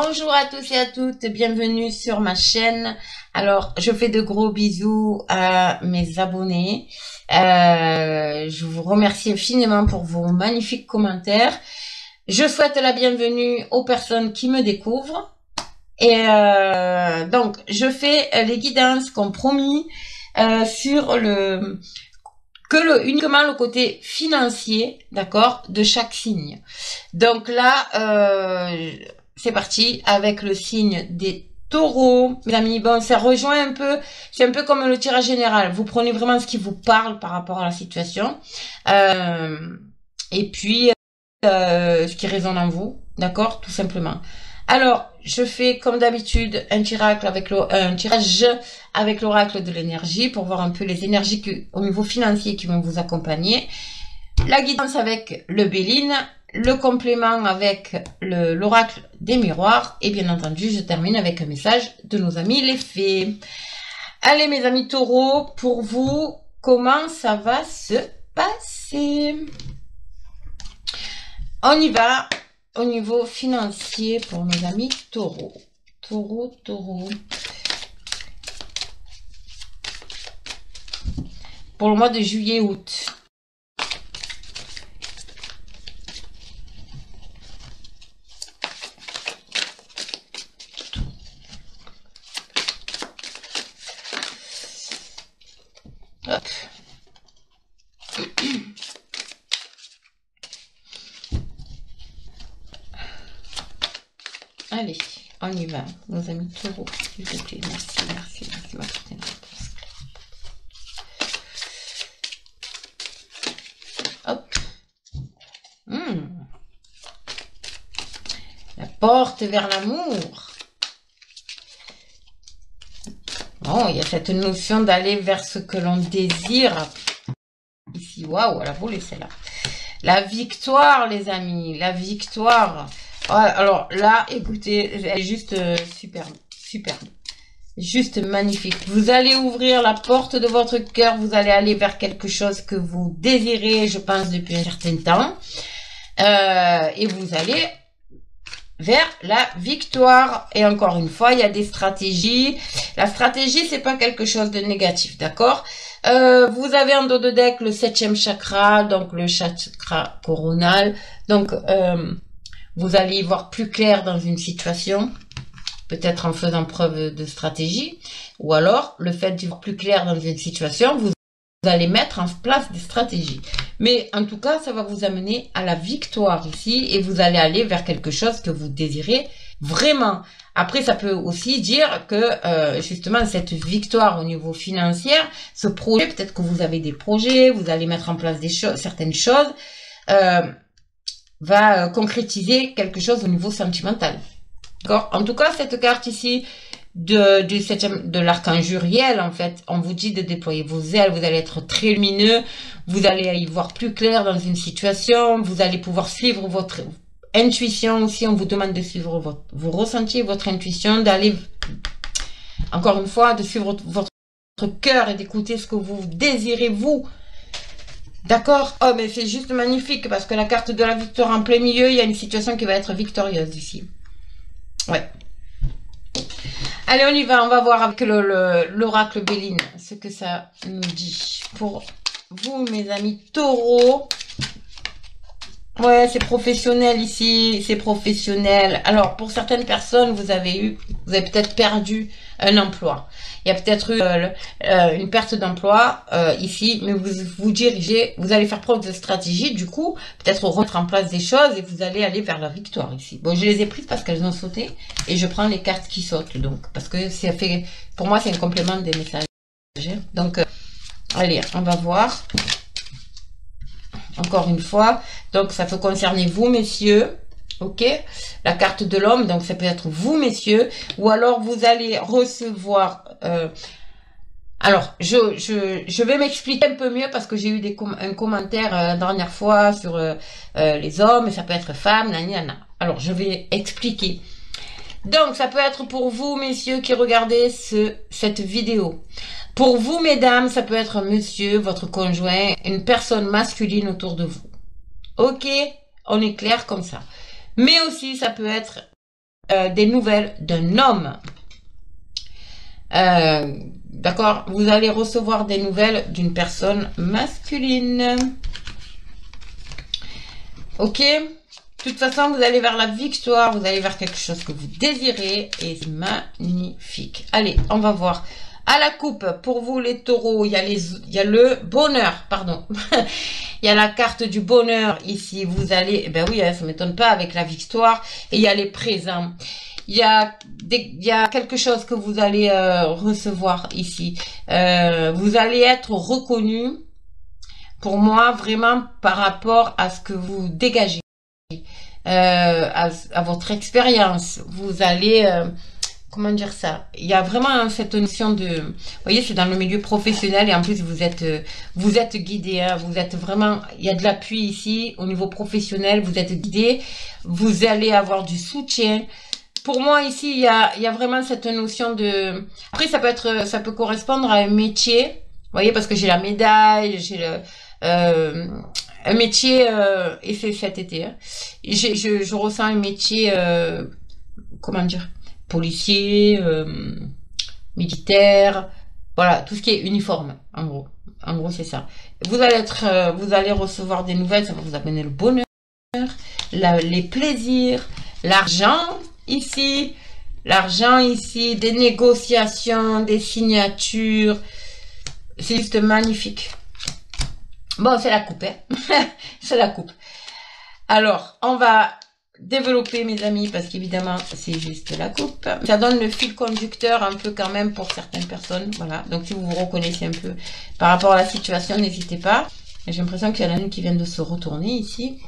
Bonjour à tous et à toutes, bienvenue sur ma chaîne. Alors, je fais de gros bisous à mes abonnés. Je vous remercie infiniment pour vos magnifiques commentaires. Je souhaite la bienvenue aux personnes qui me découvrent. Et donc, je fais les guidances comme promis sur uniquement le côté financier, d'accord, de chaque signe. Donc là, c'est parti avec le signe des taureaux. Mes amis, bon, ça rejoint un peu, c'est un peu comme le tirage général. Vous prenez vraiment ce qui vous parle par rapport à la situation. Et puis, ce qui résonne en vous, d'accord, tout simplement. Alors, je fais comme d'habitude un tirage avec l'oracle de l'énergie pour voir un peu les énergies au niveau financier qui vont vous accompagner. La guidance avec le Béline, le complément avec l'oracle des miroirs et bien entendu, je termine avec un message de nos amis les fées. Allez mes amis taureaux, pour vous, comment ça va se passer? On y va. Au niveau financier pour nos amis taureaux. Taureau. Pour le mois de juillet-août. Hop. Allez, on y va, nos amis taureaux, s'il vous plaît. Merci, ma carte. Hop. La porte vers l'amour. Bon, il y a cette notion d'aller vers ce que l'on désire. Ici, waouh, elle a volé celle-là. La victoire, les amis, la victoire. Alors là, écoutez, elle est juste superbe, juste magnifique. Vous allez ouvrir la porte de votre cœur, vous allez aller vers quelque chose que vous désirez, je pense, depuis un certain temps. Et vous allez vers la victoire. Et encore une fois, il y a des stratégies. La stratégie, c'est pas quelque chose de négatif, d'accord? Vous avez en dos de deck le 7e chakra, donc le chakra coronal. Donc, vous allez y voir plus clair dans une situation, peut-être en faisant preuve de stratégie, ou alors le fait d'y voir plus clair dans une situation, vous allez mettre en place des stratégies. Mais en tout cas, ça va vous amener à la victoire ici, et vous allez aller vers quelque chose que vous désirez vraiment. Après, ça peut aussi dire que justement cette victoire au niveau financier, ce projet, peut-être que vous avez des projets, vous allez mettre en place des choses, certaines choses, va concrétiser quelque chose au niveau sentimental. D'accord? En tout cas, cette carte ici de l'archange Uriel, en fait, on vous dit de déployer vos ailes, vous allez être très lumineux, vous allez y voir plus clair dans une situation, vous allez pouvoir suivre votre intuition aussi, on vous demande de suivre vos ressentis, votre intuition, d'aller, encore une fois, de suivre votre cœur et d'écouter ce que vous désirez vous. D'accord? Oh, mais c'est juste magnifique parce que la carte de la victoire en plein milieu, il y a une situation qui va être victorieuse ici. Ouais. Allez, on y va. On va voir avec l'oracle Béline ce que ça nous dit. Pour vous, mes amis taureaux. Ouais, c'est professionnel ici. C'est professionnel. Alors, pour certaines personnes, vous avez peut-être perdu un emploi. Il y a peut-être eu une perte d'emploi ici, mais vous dirigez, vous allez faire preuve de stratégie, du coup, peut-être remettre en place des choses et vous allez aller vers la victoire ici. Bon, je les ai prises parce qu'elles ont sauté et je prends les cartes qui sautent, donc, parce que ça fait, pour moi, c'est un complément des messages. Donc, allez, on va voir. Encore une fois, donc ça peut concerner vous, messieurs. Ok, la carte de l'homme, donc ça peut être vous, messieurs, ou alors vous allez recevoir. Alors, je vais m'expliquer un peu mieux parce que j'ai eu un commentaire la dernière fois sur les hommes, et ça peut être femme, nana. Alors, je vais expliquer. Donc, ça peut être pour vous, messieurs, qui regardez cette vidéo. Pour vous, mesdames, ça peut être monsieur, votre conjoint, une personne masculine autour de vous. Ok, on est clair comme ça. Mais aussi, ça peut être des nouvelles d'un homme. D'accord, vous allez recevoir des nouvelles d'une personne masculine. Ok, de toute façon, vous allez vers la victoire, vous allez vers quelque chose que vous désirez et c'est magnifique. Allez, on va voir. À la coupe, pour vous les taureaux, il y a le bonheur, pardon. Il y a la carte du bonheur ici. Vous allez, ben oui, ça m'étonne pas avec la victoire. Et il y a les présents. Il y a quelque chose que vous allez recevoir ici. Vous allez être reconnu, pour moi, vraiment par rapport à ce que vous dégagez, à votre expérience. Vous allez... comment dire ça? Il y a vraiment cette notion de, vous voyez, c'est dans le milieu professionnel et en plus vous êtes guidé, hein, vous êtes vraiment, il y a de l'appui ici au niveau professionnel, vous êtes guidé, vous allez avoir du soutien. Pour moi ici, il y a vraiment cette notion de, après ça peut correspondre à un métier, vous voyez, parce que j'ai la médaille, j'ai un métier et c'est cet été, hein. Je ressens un métier, comment dire? Policier, militaire, voilà, tout ce qui est uniforme, en gros. En gros, c'est ça. Vous allez recevoir des nouvelles, ça va vous amener le bonheur, les plaisirs, l'argent ici, des négociations, des signatures. C'est juste magnifique. Bon, c'est la coupe, hein. C'est la coupe. Alors, on va développer, mes amis, parce qu'évidemment c'est juste la coupe. Ça donne le fil conducteur un peu quand même pour certaines personnes, voilà. Donc si vous vous reconnaissez un peu par rapport à la situation, n'hésitez pas. J'ai l'impression qu'il y en a une qui vient de se retourner ici.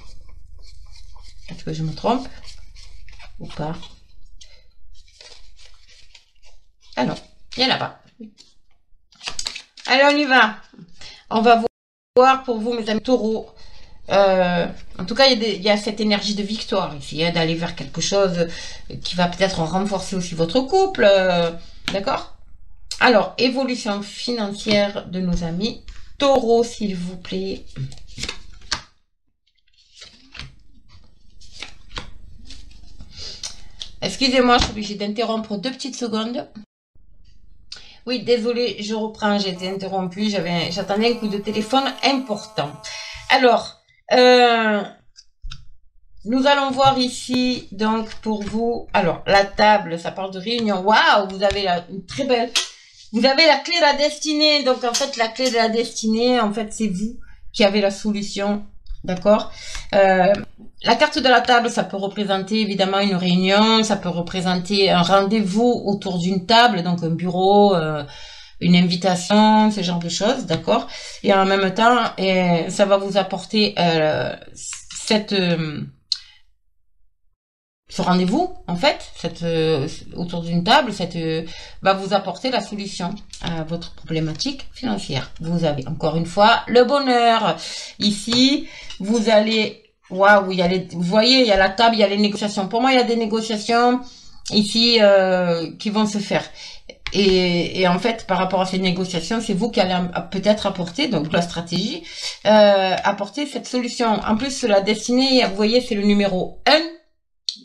Est-ce que je me trompe ou pas? Ah non, il n'y en a pas. Allez, on y va. On va voir pour vous, mes amis taureaux. En tout cas, il y a cette énergie de victoire ici, hein, d'aller vers quelque chose qui va peut-être renforcer aussi votre couple, d'accord? Alors, évolution financière de nos amis taureaux, s'il vous plaît. Excusez-moi, je suis obligée d'interrompre 2 petites secondes. Oui, désolé, je reprends, j'ai été interrompue, j'attendais un coup de téléphone important. Alors, nous allons voir ici, donc, pour vous, alors, la table, ça parle de réunion. Waouh, vous avez une très belle, vous avez la clé de la destinée. Donc, en fait, la clé de la destinée, en fait, c'est vous qui avez la solution. D'accord? La carte de la table, ça peut représenter évidemment une réunion, ça peut représenter un rendez-vous autour d'une table, donc un bureau, une invitation, ce genre de choses, d'accord? Et en même temps, ça va vous apporter ce rendez-vous, en fait, autour d'une table, va vous apporter la solution à votre problématique financière. Vous avez encore une fois le bonheur. Ici, vous allez, waouh, vous voyez, il y a la table, il y a les négociations. Pour moi, il y a des négociations ici qui vont se faire. Et en fait, par rapport à ces négociations, c'est vous qui allez peut-être apporter, donc la stratégie, apporter cette solution. En plus, la destinée, vous voyez, c'est le numéro 1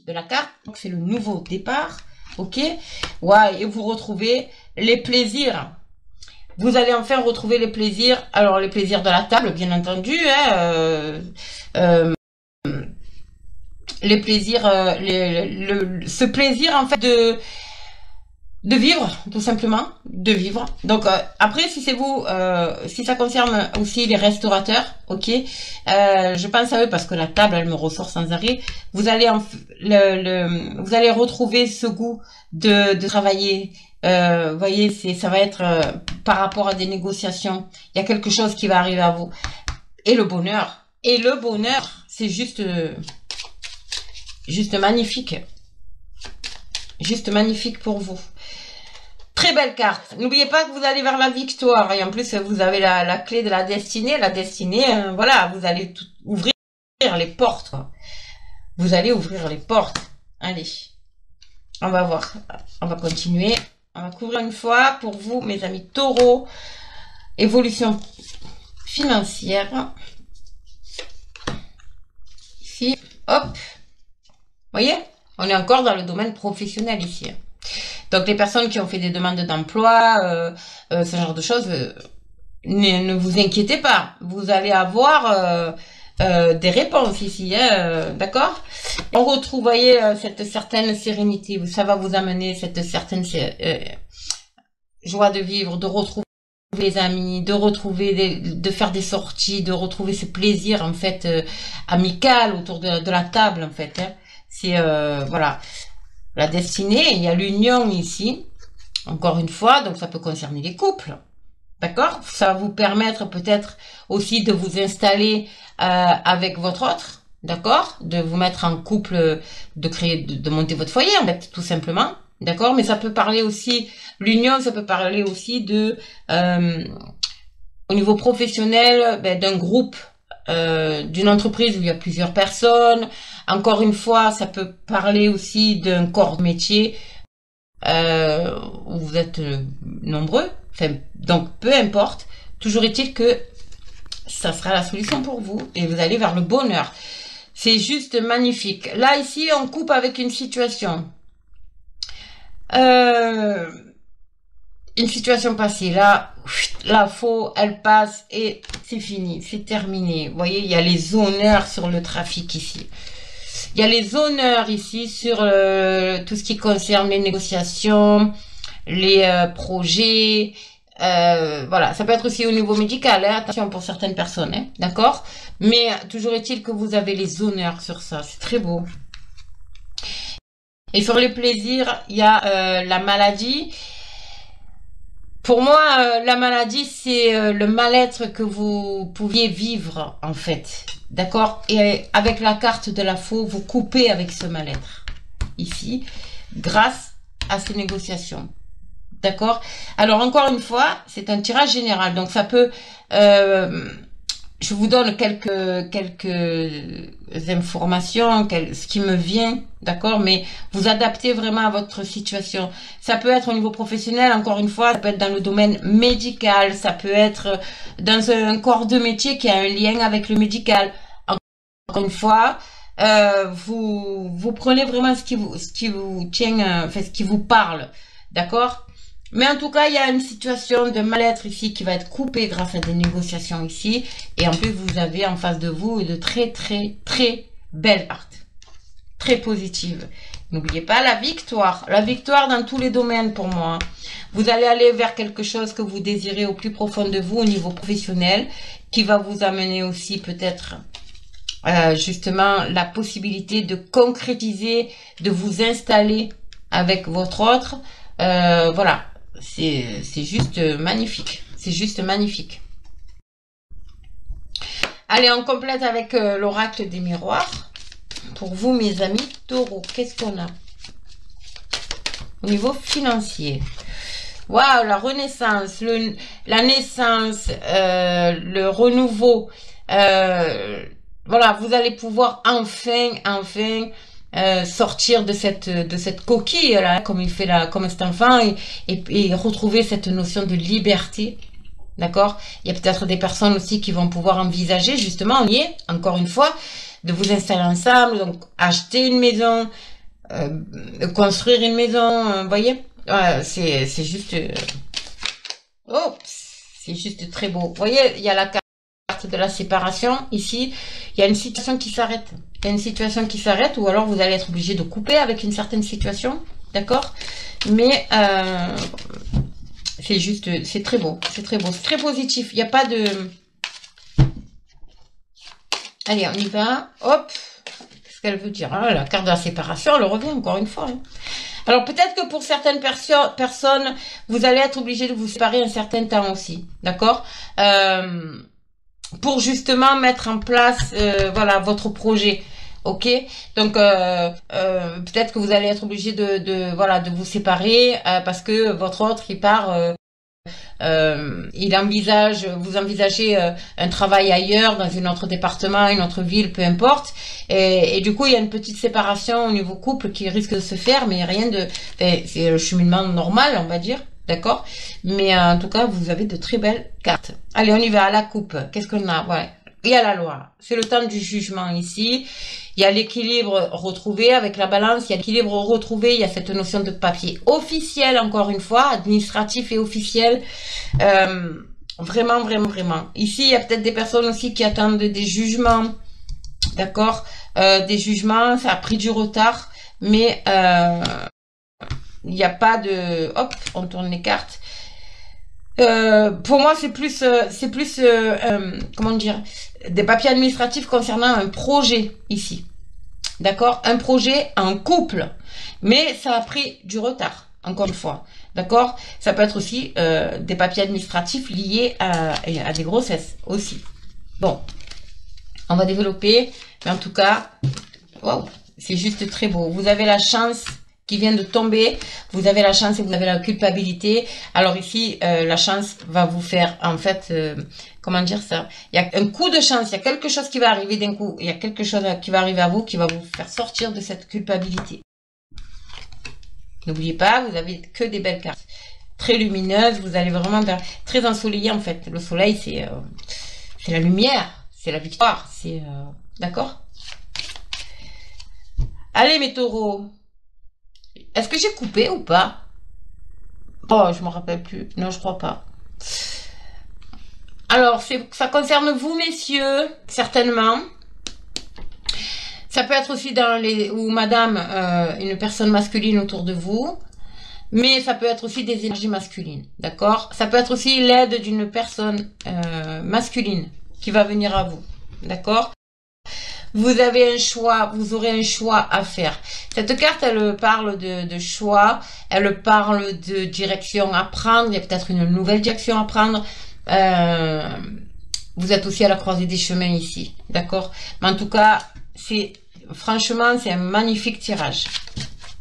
de la carte, donc c'est le nouveau départ, ok? Ouais, et vous retrouvez les plaisirs. Vous allez enfin retrouver les plaisirs. Alors les plaisirs de la table, bien entendu, hein, les plaisirs, ce plaisir en fait de vivre, tout simplement, de vivre. Donc après, si c'est vous, si ça concerne aussi les restaurateurs, ok, je pense à eux parce que la table, elle me ressort sans arrêt. Vous allez vous allez retrouver ce goût de travailler. Vous voyez, ça va être par rapport à des négociations. Il y a quelque chose qui va arriver à vous. Et le bonheur, c'est juste magnifique, juste magnifique pour vous. Très belle carte. N'oubliez pas que vous allez vers la victoire. Et en plus, vous avez la clé de la destinée. La destinée, voilà, vous allez ouvrir les portes. Quoi. Vous allez ouvrir les portes. Allez, on va voir. On va continuer. On va couvrir une fois pour vous, mes amis taureaux. Évolution financière. Ici, hop. Voyez? On est encore dans le domaine professionnel ici. Donc, les personnes qui ont fait des demandes d'emploi, ce genre de choses, ne vous inquiétez pas. Vous allez avoir des réponses ici, d'accord? On retrouve, voyez, cette certaine sérénité. Ça va vous amener cette certaine joie de vivre, de retrouver les amis, de retrouver, de faire des sorties, de retrouver ce plaisir en fait amical autour de la table en fait. Hein. C'est voilà la destinée. Il y a l'union ici. Encore une fois, donc ça peut concerner les couples. D'accord? Ça va vous permettre peut-être aussi de vous installer avec votre autre, d'accord? De vous mettre en couple, de créer, de monter votre foyer, en fait, tout simplement. D'accord? Mais ça peut parler aussi, l'union, ça peut parler aussi de, au niveau professionnel, d'un groupe, d'une entreprise où il y a plusieurs personnes. Encore une fois, ça peut parler aussi d'un corps de métier, où vous êtes nombreux. Enfin, donc, peu importe. Toujours est-il que ça sera la solution pour vous et vous allez vers le bonheur. C'est juste magnifique. Là, ici, on coupe avec une situation. Une situation passée. Là, la faux, elle passe et c'est fini. C'est terminé. Vous voyez, il y a les honneurs sur le trafic ici. Il y a les honneurs ici sur tout ce qui concerne les négociations, les projets. Voilà, ça peut être aussi au niveau médical, hein, attention pour certaines personnes, hein, d'accord? Mais toujours est-il que vous avez les honneurs sur ça, c'est très beau. Et sur les plaisirs, il y a la maladie. Pour moi, la maladie, c'est le mal-être que vous pouviez vivre, en fait. D'accord? Et avec la carte de la faux, vous coupez avec ce mal-être. Ici, grâce à ces négociations. D'accord? Alors, encore une fois, c'est un tirage général. Donc, ça peut... je vous donne quelques informations, ce qui me vient, d'accord? Mais vous adaptez vraiment à votre situation. Ça peut être au niveau professionnel, encore une fois, ça peut être dans le domaine médical, ça peut être dans un corps de métier qui a un lien avec le médical. Encore une fois, vous prenez vraiment ce qui vous tient, enfin, ce qui vous parle, d'accord? Mais en tout cas, il y a une situation de mal-être ici qui va être coupée grâce à des négociations ici. Et en plus, vous avez en face de vous de très, très, très belles cartes. Très positives. N'oubliez pas la victoire. La victoire dans tous les domaines pour moi. Vous allez aller vers quelque chose que vous désirez au plus profond de vous au niveau professionnel. Qui va vous amener aussi peut-être justement la possibilité de concrétiser, de vous installer avec votre autre. Voilà. C'est juste magnifique. C'est juste magnifique. Allez, on complète avec l'oracle des miroirs. Pour vous, mes amis taureaux, qu'est-ce qu'on a au niveau financier? Waouh, la renaissance, la naissance, le renouveau. Voilà, vous allez pouvoir enfin sortir de cette coquille là, comme il fait là, comme cet enfant, et retrouver cette notion de liberté, d'accord? Il y a peut-être des personnes aussi qui vont pouvoir envisager justement, on y est, encore une fois, de vous installer ensemble, donc acheter une maison, construire une maison, vous voyez, c'est juste, oh, c'est juste très beau. Vous voyez, il y a la carte de la séparation ici, il y a une situation qui s'arrête. Il y a une situation qui s'arrête, ou alors vous allez être obligé de couper avec une certaine situation, d'accord? Mais c'est juste, c'est très beau, c'est très beau, c'est très positif. Il n'y a pas de... Allez, on y va. Hop, qu'est-ce qu'elle veut dire? Ah, la carte de la séparation, elle revient encore une fois. Hein. Alors peut-être que pour certaines personnes, vous allez être obligé de vous séparer un certain temps aussi, d'accord? Pour justement mettre en place voilà votre projet, ok? Donc peut-être que vous allez être obligé de vous séparer parce que votre autre il part, vous envisagez un travail ailleurs, dans un autre département, une autre ville, peu importe, et du coup il y a une petite séparation au niveau couple qui risque de se faire, mais rien de, c'est le cheminement normal, on va dire. D'accord? Mais en tout cas, vous avez de très belles cartes. Allez, on y va à la coupe. Qu'est-ce qu'on a? Ouais. il y a la loi. C'est le temps du jugement ici. Il y a l'équilibre retrouvé avec la balance. Il y a l'équilibre retrouvé. Il y a cette notion de papier officiel, encore une fois, administratif et officiel. Vraiment, vraiment, vraiment. Ici, il y a peut-être des personnes aussi qui attendent des jugements. D'accord, des jugements, ça a pris du retard, mais il n'y a pas de... Hop, on tourne les cartes. Pour moi, c'est plus, comment dire, des papiers administratifs concernant un projet ici. D'accord, un projet en couple, mais ça a pris du retard, encore une fois. D'accord, ça peut être aussi des papiers administratifs liés à des grossesses aussi. Bon, on va développer, mais en tout cas, wow, c'est juste très beau. Vous avez la chance qui vient de tomber, vous avez la chance et vous avez la culpabilité. Alors ici, la chance va vous faire, en fait, comment dire ça? Il y a un coup de chance, il y a quelque chose qui va arriver d'un coup, il y a quelque chose qui va arriver à vous qui va vous faire sortir de cette culpabilité. N'oubliez pas, vous avez que des belles cartes, très lumineuses, vous allez vraiment très ensoleillé en fait. Le soleil, c'est la lumière. C'est la victoire, c'est... D'accord? Allez, mes taureaux. Est-ce que j'ai coupé ou pas? Oh, je me rappelle plus. Non, je crois pas. Alors, ça concerne vous, messieurs, certainement. Ça peut être aussi dans les... ou madame, une personne masculine autour de vous. Mais ça peut être aussi des énergies masculines. D'accord? Ça peut être aussi l'aide d'une personne masculine qui va venir à vous. D'accord? Vous avez un choix, vous aurez un choix à faire. Cette carte, elle parle de choix, elle parle de direction à prendre, il y a peut-être une nouvelle direction à prendre. Vous êtes aussi à la croisée des chemins ici, d'accord? Mais en tout cas, franchement, c'est un magnifique tirage.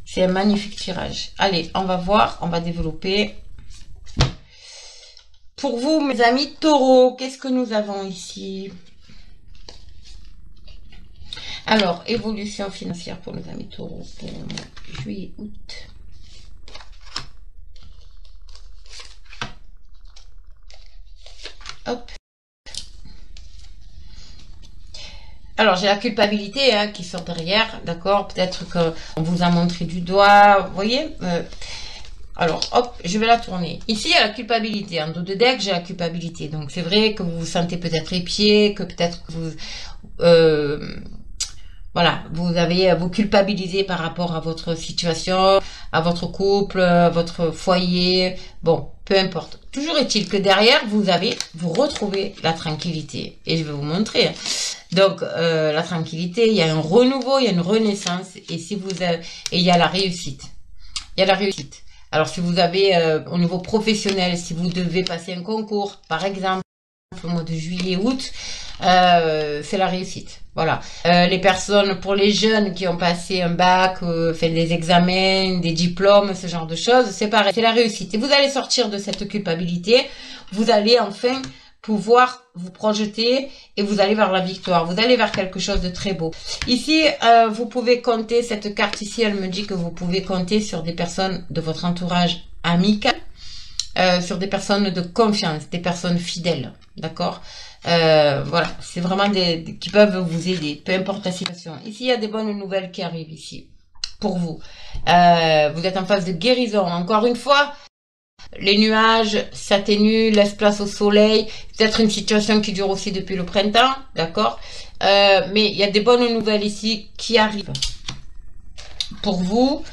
C'est un magnifique tirage. Allez, on va voir, on va développer. Pour vous, mes amis taureaux, qu'est-ce que nous avons ici? Alors, évolution financière pour nos amis taureaux pour le mois de juillet, août. Hop. Alors, j'ai la culpabilité qui sort derrière, d'accord? Peut-être qu'on vous a montré du doigt, vous voyez? Alors, hop, je vais la tourner. Ici, il y a la culpabilité. En dos de deck, j'ai la culpabilité. Donc, c'est vrai que vous vous sentez peut-être épié, que peut-être que vous... voilà, vous culpabilisez par rapport à votre situation, à votre couple, à votre foyer. Bon, peu importe. Toujours est-il que derrière, vous retrouvez la tranquillité. Et je vais vous montrer. Donc, la tranquillité, il y a un renouveau, il y a une renaissance. Et il y a la réussite. Il y a la réussite. Alors, si vous avez, au niveau professionnel, si vous devez passer un concours, par exemple, au mois de juillet, août, c'est la réussite. Voilà. Les personnes, pour les jeunes qui ont passé un bac, fait des examens, des diplômes, ce genre de choses, c'est pareil, c'est la réussite. Et vous allez sortir de cette culpabilité, vous allez enfin pouvoir vous projeter et vous allez vers la victoire, vous allez vers quelque chose de très beau. Ici, vous pouvez compter, cette carte ici, elle me dit que vous pouvez compter sur des personnes de votre entourage amical, sur des personnes de confiance, des personnes fidèles, d'accord? Voilà, c'est vraiment qui peuvent vous aider, peu importe la situation. Ici, il y a des bonnes nouvelles qui arrivent ici, pour vous. Vous êtes en phase de guérison, encore une fois. Les nuages s'atténuent, laissent place au soleil. Peut-être une situation qui dure aussi depuis le printemps, d'accord? Mais il y a des bonnes nouvelles ici qui arrivent pour vous.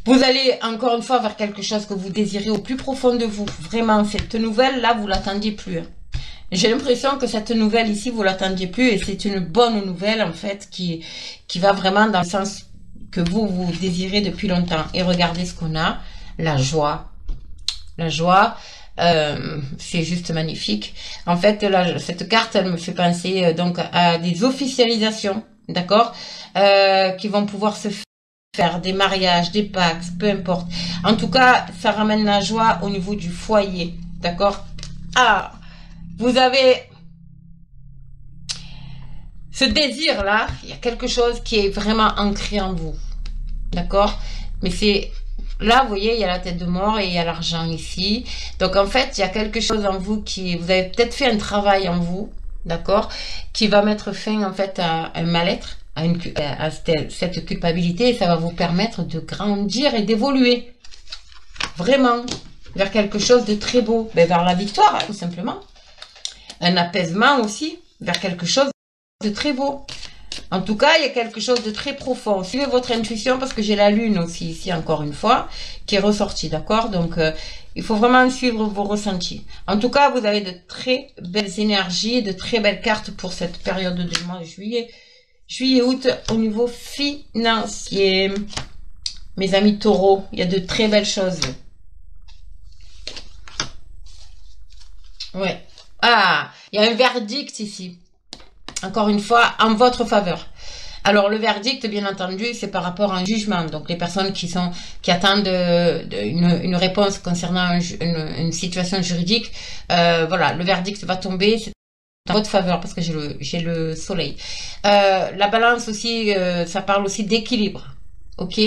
Vous allez encore une fois vers quelque chose que vous désirez au plus profond de vous. Vraiment, cette nouvelle-là, vous l'attendiez plus. J'ai l'impression que cette nouvelle ici, vous l'attendiez plus et c'est une bonne nouvelle en fait qui va vraiment dans le sens que vous désirez depuis longtemps. Et regardez ce qu'on a, la joie. La joie, c'est juste magnifique. En fait, cette carte, elle me fait penser donc à des officialisations, d'accord, qui vont pouvoir se faire, des mariages, des pactes, peu importe. En tout cas, ça ramène la joie au niveau du foyer, d'accord. Ah, vous avez ce désir-là, il y a quelque chose qui est vraiment ancré en vous, d'accord. Mais c'est... Là, vous voyez, il y a la tête de mort et il y a l'argent ici. Donc, en fait, il y a quelque chose en vous vous avez peut-être fait un travail en vous, d'accord, qui va mettre fin en fait à un mal-être, à cette culpabilité, et ça va vous permettre de grandir et d'évoluer vraiment vers quelque chose de très beau, vers la victoire, tout simplement. Un apaisement aussi, vers quelque chose de très beau. En tout cas, il y a quelque chose de très profond. Suivez votre intuition parce que j'ai la lune aussi ici, encore une fois, qui est ressortie, d'accord? Donc, il faut vraiment suivre vos ressentis. En tout cas, vous avez de très belles énergies, de très belles cartes pour cette période de mois de juillet-août au niveau financier. Mes amis taureaux, il y a de très belles choses. Ouais. Ah, il y a un verdict ici. Encore une fois, en votre faveur. Alors, le verdict, bien entendu, c'est par rapport à un jugement. Donc, les personnes qui attendent une réponse concernant une situation juridique, voilà, le verdict va tomber. C'est en votre faveur parce que j'ai le soleil. La balance aussi, ça parle aussi d'équilibre. Ok.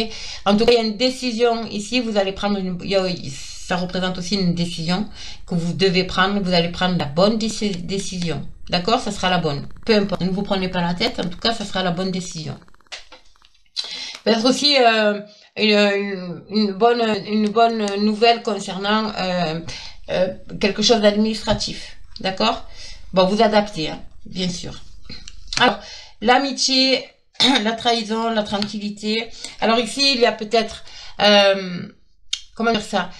En tout cas, il y a une décision ici. Vous allez prendre ça représente aussi une décision que vous devez prendre. Vous allez prendre la bonne décision. D'accord? Ça sera la bonne. Peu importe. Ne vous prenez pas la tête. En tout cas, ça sera la bonne décision. Peut-être aussi une bonne nouvelle concernant quelque chose d'administratif. D'accord? Bon, vous adaptez, hein, bien sûr. Alors, l'amitié, la trahison, la tranquillité. Alors ici, il y a peut-être... comment dire ça?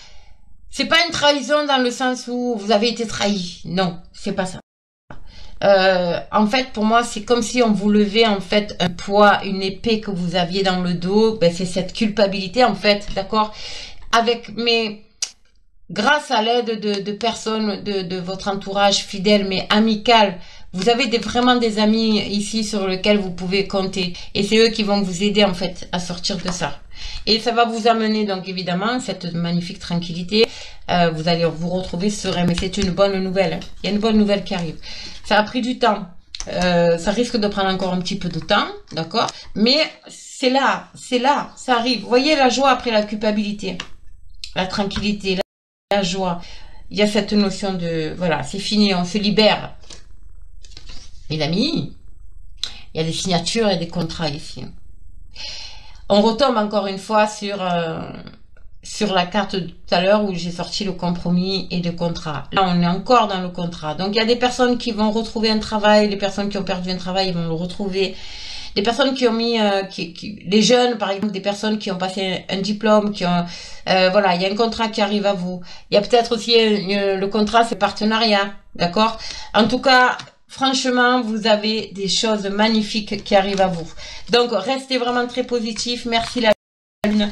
C'est pas une trahison dans le sens où vous avez été trahi. Non, c'est pas ça. En fait, pour moi, c'est comme si on vous levait en fait un poids, une épée que vous aviez dans le dos. Ben, c'est cette culpabilité en fait, d'accord? Grâce à l'aide de personnes de votre entourage fidèle mais amical, vous avez vraiment des amis ici sur lesquels vous pouvez compter. Et c'est eux qui vont vous aider en fait à sortir de ça. Et ça va vous amener donc évidemment cette magnifique tranquillité. Vous allez vous retrouver serein. Mais c'est une bonne nouvelle. Hein. Il y a une bonne nouvelle qui arrive. Ça a pris du temps. Ça risque de prendre encore un petit peu de temps. D'accord? Mais c'est là. Ça arrive. Vous voyez la joie après la culpabilité. La tranquillité, la joie. Il y a cette notion de... Voilà, c'est fini. On se libère. Mes amis, il y a des signatures et des contrats ici. On retombe encore une fois sur la carte de tout à l'heure où j'ai sorti le compromis et le contrat. Là, on est encore dans le contrat. Donc, il y a des personnes qui vont retrouver un travail. Les personnes qui ont perdu un travail, ils vont le retrouver. Des personnes qui ont mis... les jeunes, par exemple, des personnes qui ont passé un diplôme, qui ont... voilà, il y a un contrat qui arrive à vous. Il y a peut-être aussi le contrat, c'est partenariat. D'accord? En tout cas... Franchement, vous avez des choses magnifiques qui arrivent à vous. Donc, restez vraiment très positif. Merci la lune.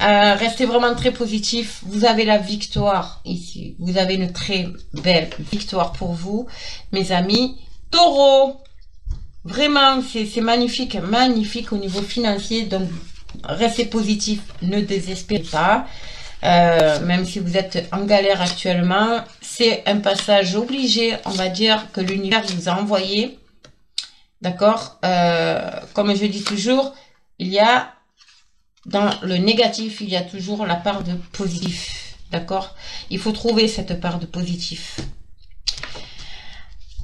Restez vraiment très positif. Vous avez la victoire ici. Vous avez une très belle victoire pour vous, mes amis taureaux. Vraiment, c'est magnifique, magnifique au niveau financier. Donc, restez positif. Ne désespérez pas. Même si vous êtes en galère actuellement, c'est un passage obligé, on va dire, que l'univers vous a envoyé. D'accord? Comme je dis toujours, il y a dans le négatif, il y a toujours la part de positif. D'accord? Il faut trouver cette part de positif.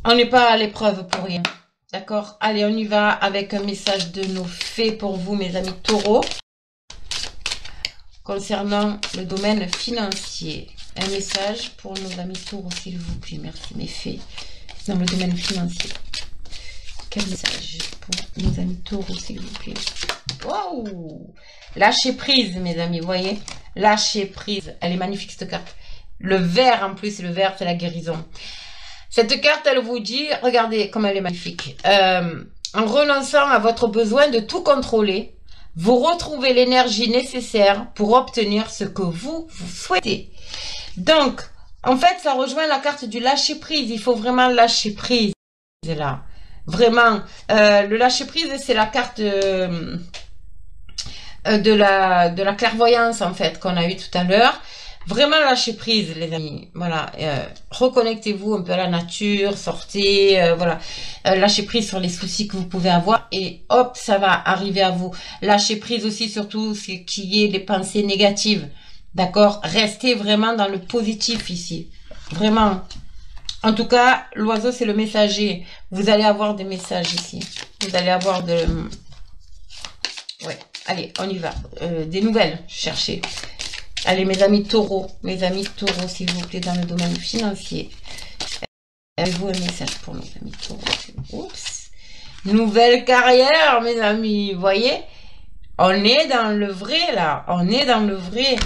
On n'est pas à l'épreuve pour rien. D'accord? Allez, on y va avec un message de nos fées pour vous, mes amis taureaux. Concernant le domaine financier, un message pour nos amis taureaux, s'il vous plaît. Merci, mes fées. Dans le domaine financier. Quel message pour nos amis taureaux, s'il vous plaît. Wow! Lâchez prise, mes amis, vous voyez? Lâchez prise. Elle est magnifique, cette carte. Le vert, en plus, le vert, c'est la guérison. Cette carte, elle vous dit, regardez comme elle est magnifique. En renonçant à votre besoin de tout contrôler, vous retrouvez l'énergie nécessaire pour obtenir ce que vous souhaitez. Donc, en fait, ça rejoint la carte du lâcher prise. Il faut vraiment lâcher prise là. Vraiment, le lâcher prise, c'est la carte de la clairvoyance en fait qu'on a eu tout à l'heure. Vraiment lâcher prise, les amis. Voilà, reconnectez-vous un peu à la nature, sortez, voilà. Lâchez prise sur les soucis que vous pouvez avoir et hop, ça va arriver à vous. Lâchez prise aussi surtout ce qui est les pensées négatives. D'accord? Restez vraiment dans le positif ici. Vraiment. En tout cas, l'oiseau, c'est le messager. Vous allez avoir des messages ici. Vous allez avoir de... Ouais, allez, on y va. Des nouvelles, cherchez. Allez, mes amis taureaux, s'il vous plaît, dans le domaine financier. Avez-vous un message pour mes amis taureaux? Oups. Nouvelle carrière, mes amis, vous voyez? On est dans le vrai, là. On est dans le vrai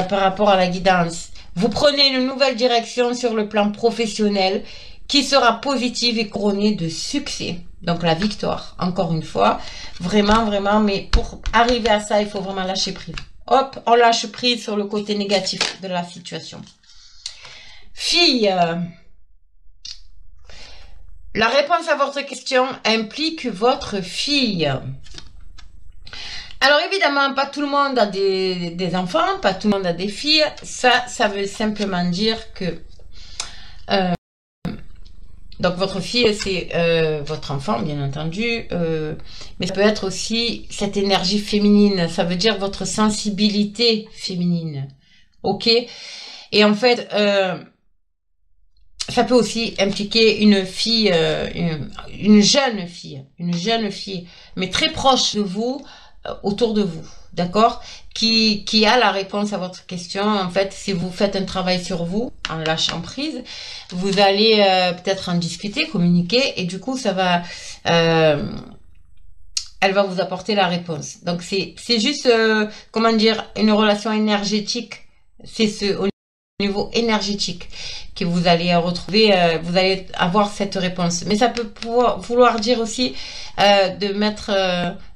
par rapport à la guidance. Vous prenez une nouvelle direction sur le plan professionnel qui sera positive et couronnée de succès. Donc, la victoire, encore une fois. Vraiment, vraiment, mais pour arriver à ça, il faut vraiment lâcher prise. Hop, on lâche prise sur le côté négatif de la situation. Fille, la réponse à votre question implique votre fille. Alors évidemment, pas tout le monde a des enfants, pas tout le monde a des filles. Ça veut simplement dire que... donc votre fille, c'est votre enfant, bien entendu. Mais ça peut être aussi cette énergie féminine. Ça veut dire votre sensibilité féminine. Ok? Et en fait, ça peut aussi impliquer une fille, une jeune fille, mais très proche de vous, autour de vous, d'accord, qui a la réponse à votre question. En fait, si vous faites un travail sur vous, en lâchant prise, vous allez peut-être en discuter, communiquer, et du coup, ça va, elle va vous apporter la réponse. Donc, c'est juste, comment dire, une relation énergétique. C'est au niveau énergétique que vous allez retrouver, vous allez avoir cette réponse. Mais ça peut vouloir dire aussi de mettre,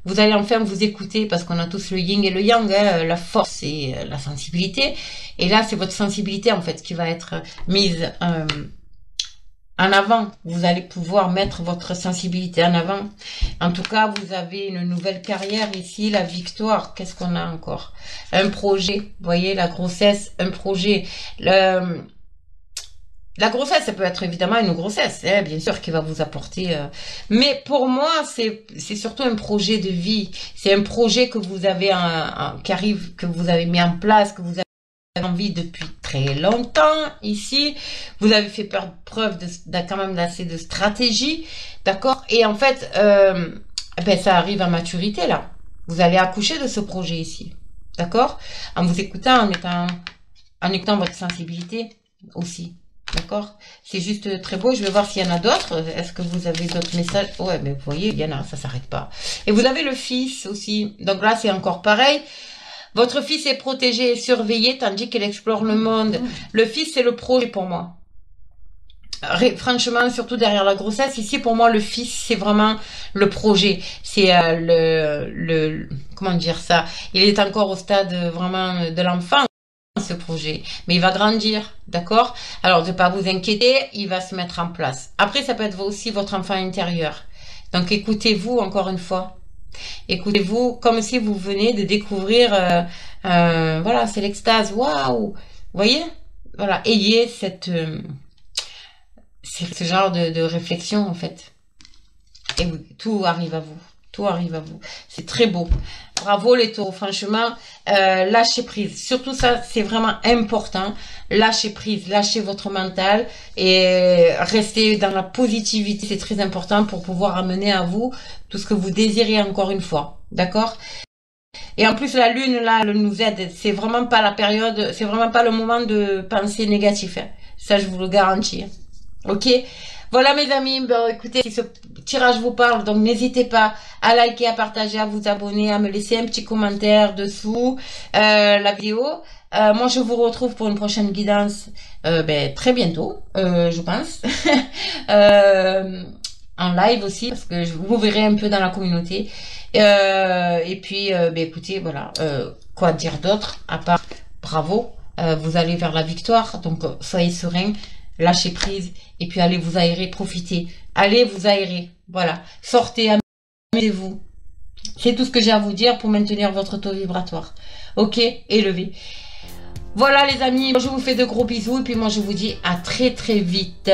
vous allez enfin vous écouter, parce qu'on a tous le yin et le yang, hein, la force et la sensibilité. Et là, c'est votre sensibilité en fait qui va être mise en avant. Vous allez pouvoir mettre votre sensibilité en avant. En tout cas, vous avez une nouvelle carrière ici, la victoire. Qu'est-ce qu'on a encore? Un projet, vous voyez, la grossesse, un projet. La grossesse, ça peut être évidemment une grossesse, hein, bien sûr, qui va vous apporter... mais pour moi, c'est surtout un projet de vie. C'est un projet que vous avez, qui arrive, que vous avez mis en place, que vous avez envie depuis très longtemps ici. Vous avez fait preuve quand même d'assez de stratégie, d'accord? Et en fait, ben, ça arrive à maturité, là. Vous allez accoucher de ce projet ici, d'accord? En vous écoutant, en écoutant votre sensibilité aussi. D'accord? C'est juste très beau. Je vais voir s'il y en a d'autres. Est-ce que vous avez d'autres messages? Ouais, mais vous voyez, il y en a, ça s'arrête pas. Et vous avez le fils aussi. Donc là, c'est encore pareil. Votre fils est protégé et surveillé tandis qu'il explore le monde. Le fils, c'est le projet pour moi. Franchement, surtout derrière la grossesse, ici, pour moi, le fils, c'est vraiment le projet. C'est comment dire ça? Il est encore au stade vraiment de l'enfant, ce projet, mais il va grandir, d'accord? Alors, ne pas vous inquiéter, il va se mettre en place. Après, ça peut être aussi votre enfant intérieur. Donc, écoutez-vous encore une fois. Écoutez-vous comme si vous venez de découvrir, voilà, c'est l'extase, waouh! Vous voyez? Voilà, ayez ce genre de réflexion, en fait. Et oui, tout arrive à vous. Tout arrive à vous. C'est très beau. Bravo les taureaux, franchement, lâchez prise. Surtout ça, c'est vraiment important. Lâchez prise, lâchez votre mental et restez dans la positivité. C'est très important pour pouvoir amener à vous tout ce que vous désirez encore une fois. D'accord? Et en plus, la lune, là, elle nous aide. C'est vraiment pas la période, c'est vraiment pas le moment de penser négatif. Hein. Ça, je vous le garantis. Ok? Voilà mes amis, ben, écoutez, si ce tirage vous parle, donc n'hésitez pas à liker, à partager, à vous abonner, à me laisser un petit commentaire dessous la vidéo. Moi, je vous retrouve pour une prochaine guidance ben, très bientôt, je pense. En live aussi, parce que vous verrez un peu dans la communauté. Et puis, ben, écoutez, voilà, quoi dire d'autre, à part bravo, vous allez vers la victoire, donc soyez sereins. Lâchez prise et puis allez vous aérer, profitez. Allez vous aérer, voilà. Sortez, amusez-vous. C'est tout ce que j'ai à vous dire pour maintenir votre taux vibratoire. Ok, élevé. Voilà les amis, je vous fais de gros bisous et puis moi je vous dis à très très vite.